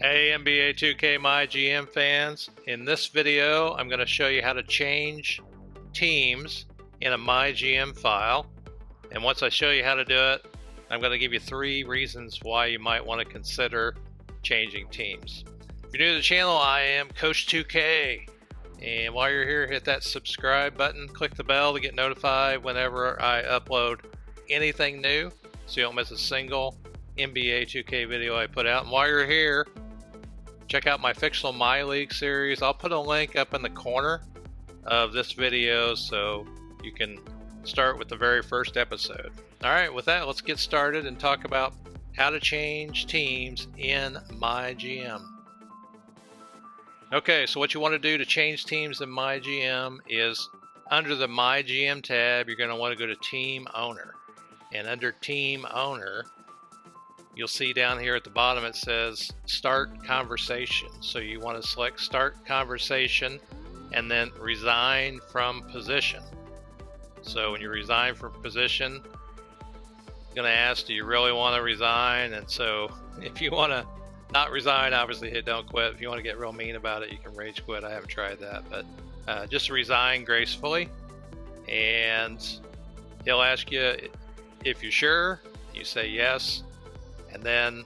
Hey NBA2K MyGm fans, in this video I'm going to show you how to change teams in a MyGm file, and once I show you how to do it, I'm going to give you 3 reasons why you might want to consider changing teams. If you're new to the channel, I am Coach 2K, and while you're here, hit that subscribe button, click the bell to get notified whenever I upload anything new so you don't miss a single NBA 2K video I put out. And while you're here, check out my fictional My League series. I'll put a link up in the corner of this video so you can start with the very first episode. All right, with that, let's get started and talk about how to change teams in MyGm. Okay, so what you want to do to change teams in MyGm is under the MyGm tab, you're going to want to go to Team Owner. And under Team Owner, you'll see down here at the bottom it says Start Conversation. So you want to select Start Conversation and then Resign from Position. So when you resign from position, it's going to ask, do you really want to resign? And so if you want to not resign, obviously hit Don't Quit. If you want to get real mean about it, you can rage quit. I haven't tried that, but just resign gracefully. And he'll ask you if you're sure. You say yes. And then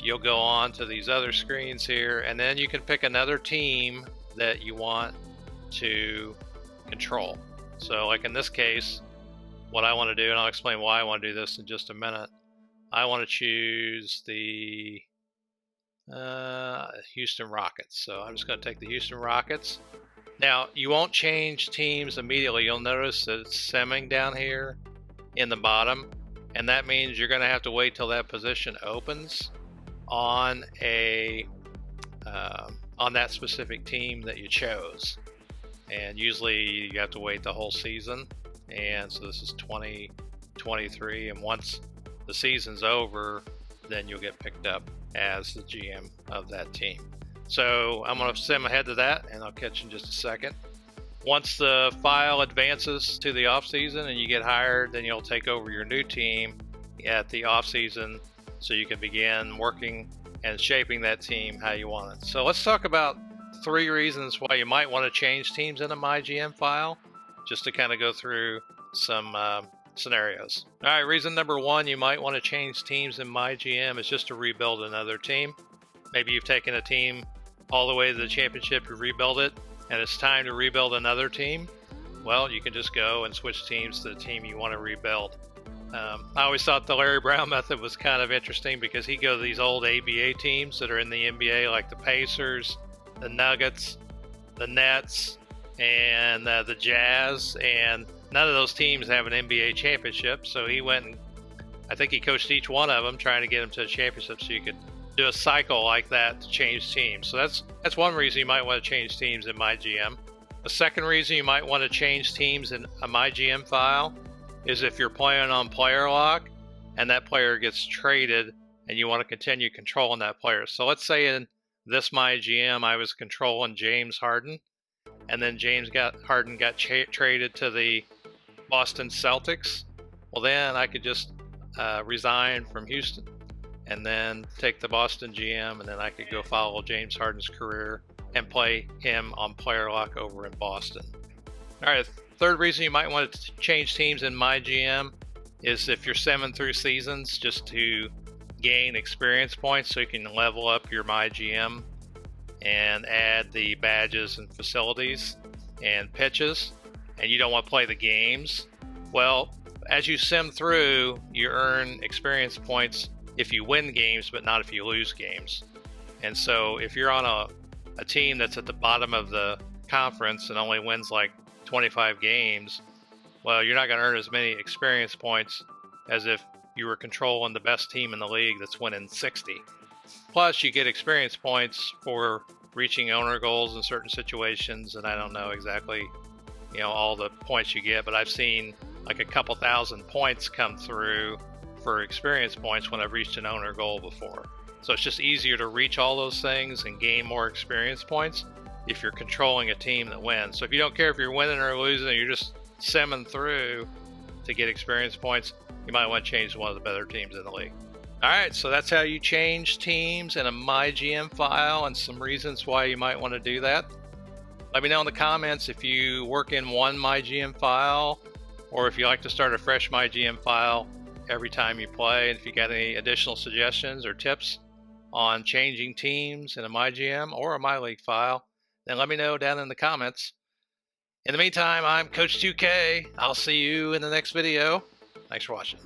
you'll go on to these other screens here, and then you can pick another team that you want to control. So like in this case, what I want to do, and I'll explain why I want to do this in just a minute, I want to choose the Houston Rockets. So I'm just going to take the Houston Rockets. Now, you won't change teams immediately. You'll notice that it's simming down here in the bottom. And that means you're going to have to wait till that position opens on that specific team that you chose. And usually you have to wait the whole season. And so this is 2023. And once the season's over, then you'll get picked up as the GM of that team. So I'm going to sim ahead to that, and I'll catch you in just a second. Once the file advances to the offseason and you get hired, then you'll take over your new team at the offseason so you can begin working and shaping that team how you want it. So let's talk about 3 reasons why you might want to change teams in a MyGm file, just to kind of go through some scenarios. All right, reason number 1 you might want to change teams in MyGm is just to rebuild another team. Maybe you've taken a team all the way to the championship, you rebuild it, and it's time to rebuild another team. Well, you can just go and switch teams to the team you want to rebuild. I always thought the Larry Brown method was kind of interesting because he'd go to these old ABA teams that are in the NBA, like the Pacers, the Nuggets, the Nets, and the Jazz, and none of those teams have an NBA championship. So he went and I think he coached each one of them, trying to get them to a championship so you could do a cycle like that to change teams. So that's one reason you might want to change teams in MyGm. The second reason you might want to change teams in a MyGm file is if you're playing on player lock and that player gets traded and you want to continue controlling that player. So let's say in this MyGm I was controlling James Harden, and then Harden got traded to the Boston Celtics. Well, then I could just resign from Houston and then take the Boston GM, and then I could go follow James Harden's career and play him on player lock over in Boston. All right, third reason you might want to change teams in MyGm is if you're simming through seasons, just to gain experience points so you can level up your MyGM and add the badges and facilities and pitches, and you don't want to play the games. Well, as you sim through, you earn experience points if you win games, but not if you lose games. And so if you're on a team that's at the bottom of the conference and only wins like 25 games, well, you're not going to earn as many experience points as if you were controlling the best team in the league that's winning 60. Plus, you get experience points for reaching owner goals in certain situations, and I don't know exactly, all the points you get, but I've seen like a couple thousand points come through for experience points when I've reached an owner goal before. So it's just easier to reach all those things and gain more experience points if you're controlling a team that wins. So if you don't care if you're winning or losing, you're just simming through to get experience points, you might want to change to one of the better teams in the league. Alright, so that's how you change teams in a MyGM file and some reasons why you might want to do that. Let me know in the comments if you work in one MyGM file or if you like to start a fresh MyGM file every time you play, and if you got any additional suggestions or tips on changing teams in a MyGM or a MyLeague file, then let me know down in the comments. In the meantime, I'm Coach 2K. I'll see you in the next video. Thanks for watching.